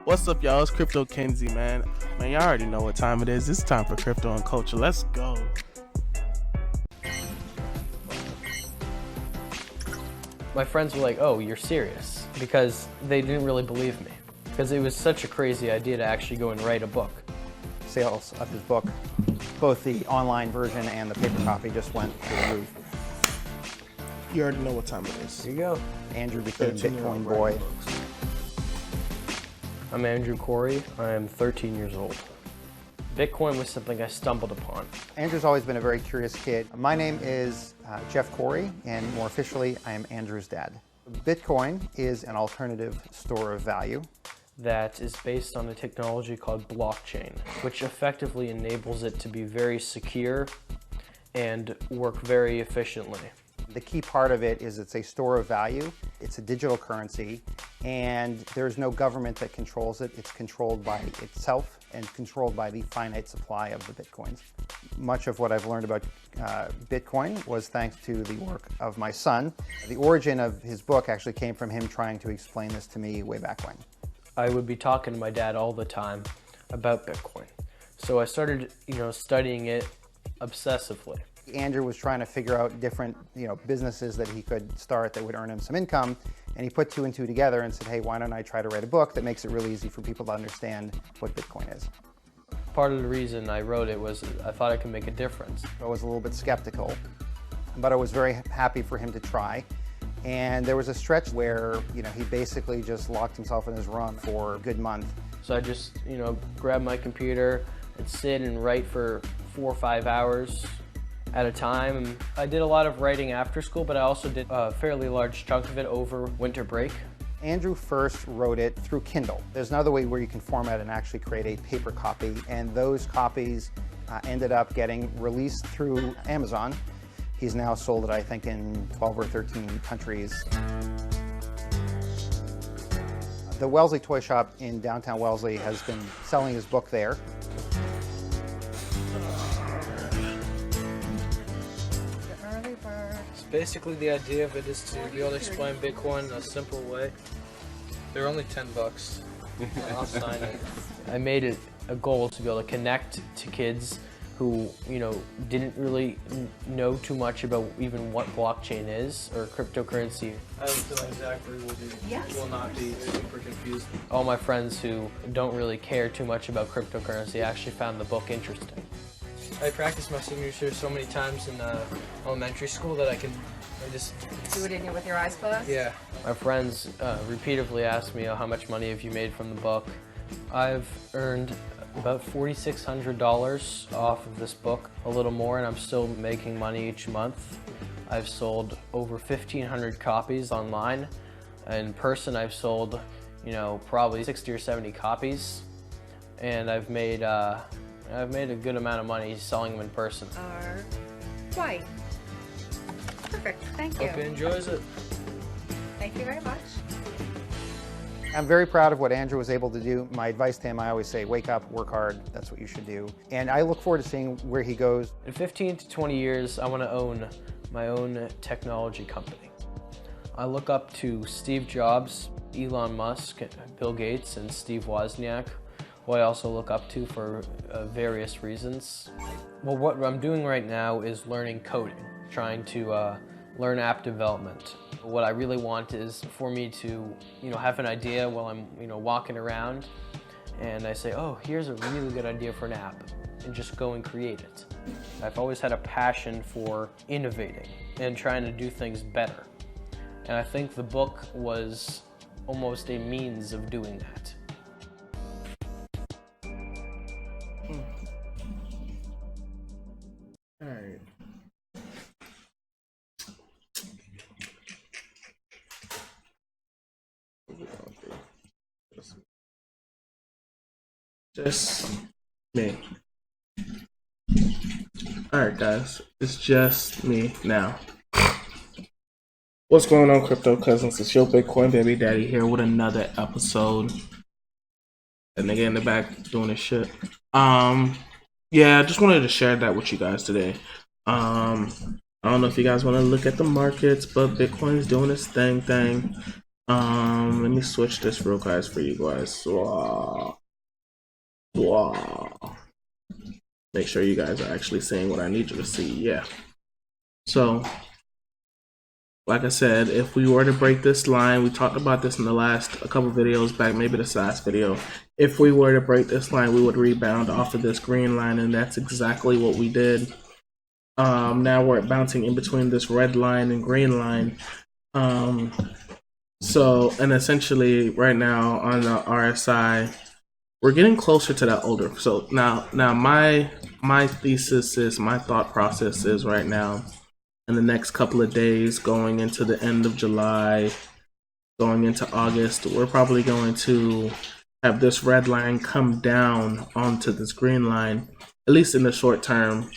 What's up, y'all? It's Crypto Kenzie, man. Man, y'all already know what time it is. It's time for crypto and culture. Let's go. My friends were like, "Oh, you're serious?" Because they didn't really believe me. Because it was such a crazy idea to actually go and write a book. Sales of his book, both the online version and the paper copy, just went through the roof. You already know what time it is. There you go. Andrew became 13-year-old Bitcoin boy. writing books. I'm Andrew Corey. I am 13 years old. Bitcoin was something I stumbled upon. Andrew's always been a very curious kid. My name is Jeff Corey, and more officially, I am Andrew's dad. Bitcoin is an alternative store of value. That is based on a technology called blockchain, which effectively enables it to be very secure and work very efficiently. The key part of it is it's a store of value. It's a digital currency, and there's no government that controls it. It's controlled by itself and controlled by the finite supply of the Bitcoins. Much of what I've learned about Bitcoin was thanks to the work of my son. The origin of his book actually came from him trying to explain this to me way back when. I would be talking to my dad all the time about Bitcoin. So I started, studying it obsessively. Andrew was trying to figure out different, businesses that he could start that would earn him some income, and he put two and two together and said, hey, why don't I try to write a book that makes it really easy for people to understand what Bitcoin is. Part of the reason I wrote it was I thought I could make a difference. I was a little bit skeptical, but I was very happy for him to try. And there was a stretch where, he basically just locked himself in his room for a good month. So I just, grabbed my computer and sit and write for 4 or 5 hours at a time. And I did a lot of writing after school, but I also did a fairly large chunk of it over winter break. Andrew first wrote it through Kindle. There's another way where you can format and actually create a paper copy, and those copies ended up getting released through Amazon. He's now sold it, I think, in 12 or 13 countries. The Wellesley Toy Shop in downtown Wellesley has been selling his book there. Basically, the idea of it is to be able to explain Bitcoin in a simple way. They're only $10. I'll sign it. I made it a goal to be able to connect to kids who, didn't really know too much about even what blockchain is or cryptocurrency. I don't feel like Zachary will not be super confused. All my friends who don't really care too much about cryptocurrency actually found the book interesting. I practiced my signature so many times in elementary school that I just Do it in here with your eyes closed? yeah. My friends repeatedly ask me, how much money have you made from the book? I've earned about $4,600 off of this book, a little more, and I'm still making money each month. I've sold over 1,500 copies online. In person, I've sold, probably 60 or 70 copies, and I've made a good amount of money selling them in person. Are white. Perfect. Thank you. Hope he enjoys it. Thank you very much. I'm very proud of what Andrew was able to do. My advice to him, I always say, wake up, work hard, that's what you should do. And I look forward to seeing where he goes. In 15 to 20 years, I want to own my own technology company. I look up to Steve Jobs, Elon Musk, Bill Gates, and Steve Wozniak, who I also look up to for various reasons. Well, what I'm doing right now is learning coding, trying to learn app development. What I really want is for me to, have an idea while I'm, walking around, and I say, oh, here's a really good idea for an app, and just go and create it. I've always had a passion for innovating and trying to do things better. And I think the book was almost a means of doing that. All right. Just me. Alright, guys. It's just me now. What's going on, crypto cousins? It's your Bitcoin baby daddy here with another episode. That nigga in the back doing his shit. Yeah, I just wanted to share that with you guys today. I don't know if you guys want to look at the markets, but Bitcoin's doing its thing. Let me switch this real guys for you guys. Swah. Make sure you guys are actually seeing what I need you to see. Yeah. So, like I said, if we were to break this line, we talked about this in the last a couple videos back, maybe this last video. If we were to break this line, we would rebound off of this green line, and that's exactly what we did. Now we're bouncing in between this red line and green line. So, and essentially right now on the RSI, we're getting closer to that older. So now my thesis is, my thought process is right now, in the next couple of days, going into the end of July, going into August, we're probably going to have this red line come down onto this green line, at least in the short term,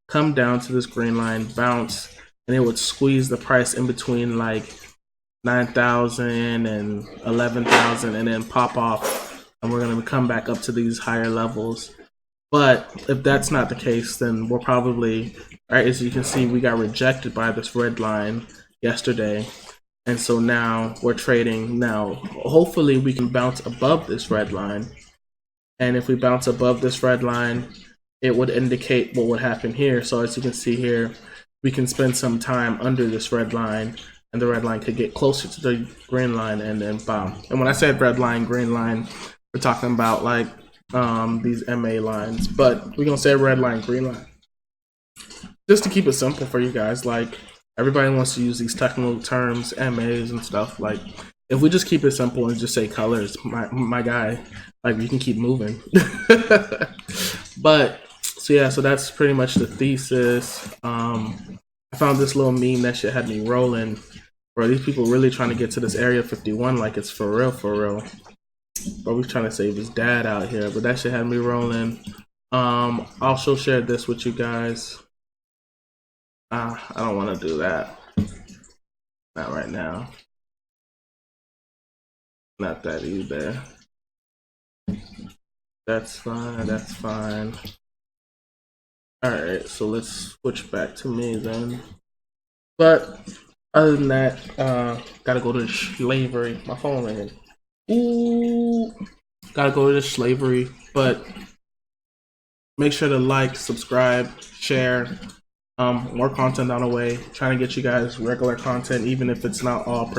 come down to this green line, bounce, and it would squeeze the price in between like 9,000 and 11,000 and then pop off, and we're going to come back up to these higher levels. But if that's not the case, then we're probably, right, as you can see, we got rejected by this red line yesterday. And so now we're trading. Now, hopefully we can bounce above this red line. And if we bounce above this red line, it would indicate what would happen here. So as you can see here, we can spend some time under this red line, and the red line could get closer to the green line, and then bam. And when I said red line, green line, we're talking about like these MA lines, but we're gonna say red line, green line, just to keep it simple for you guys. Like, everybody wants to use these technical terms, MAs and stuff. Like, if we just keep it simple and just say colors, my guy, like, we can keep moving. But so yeah, so that's pretty much the thesis. I found this little meme that shit had me rolling. Bro, these people really trying to get to this area 51 like it's for real, for real. Bro, we're trying to save his dad out here, but that shit had me rolling. Also shared this with you guys. I don't want to do that. Not right now. Not that either. That's fine, that's fine. Alright, so let's switch back to me then. But other than that, gotta go to slavery. My phone ringing. Ooh, gotta go to the slavery. But make sure to like, subscribe, share. More content on the way. Trying to get you guys regular content, even if it's not all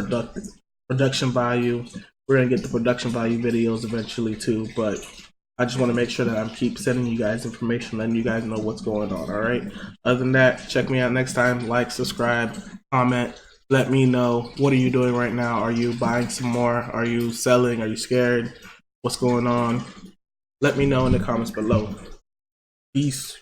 production value. We're gonna get the production value videos eventually too, but I just want to make sure that I keep sending you guys information, letting you guys know what's going on. All right. Other than that, check me out next time. Like, subscribe, comment. Let me know, what are you doing right now? Are you buying some more? Are you selling? Are you scared? What's going on? Let me know in the comments below. Peace.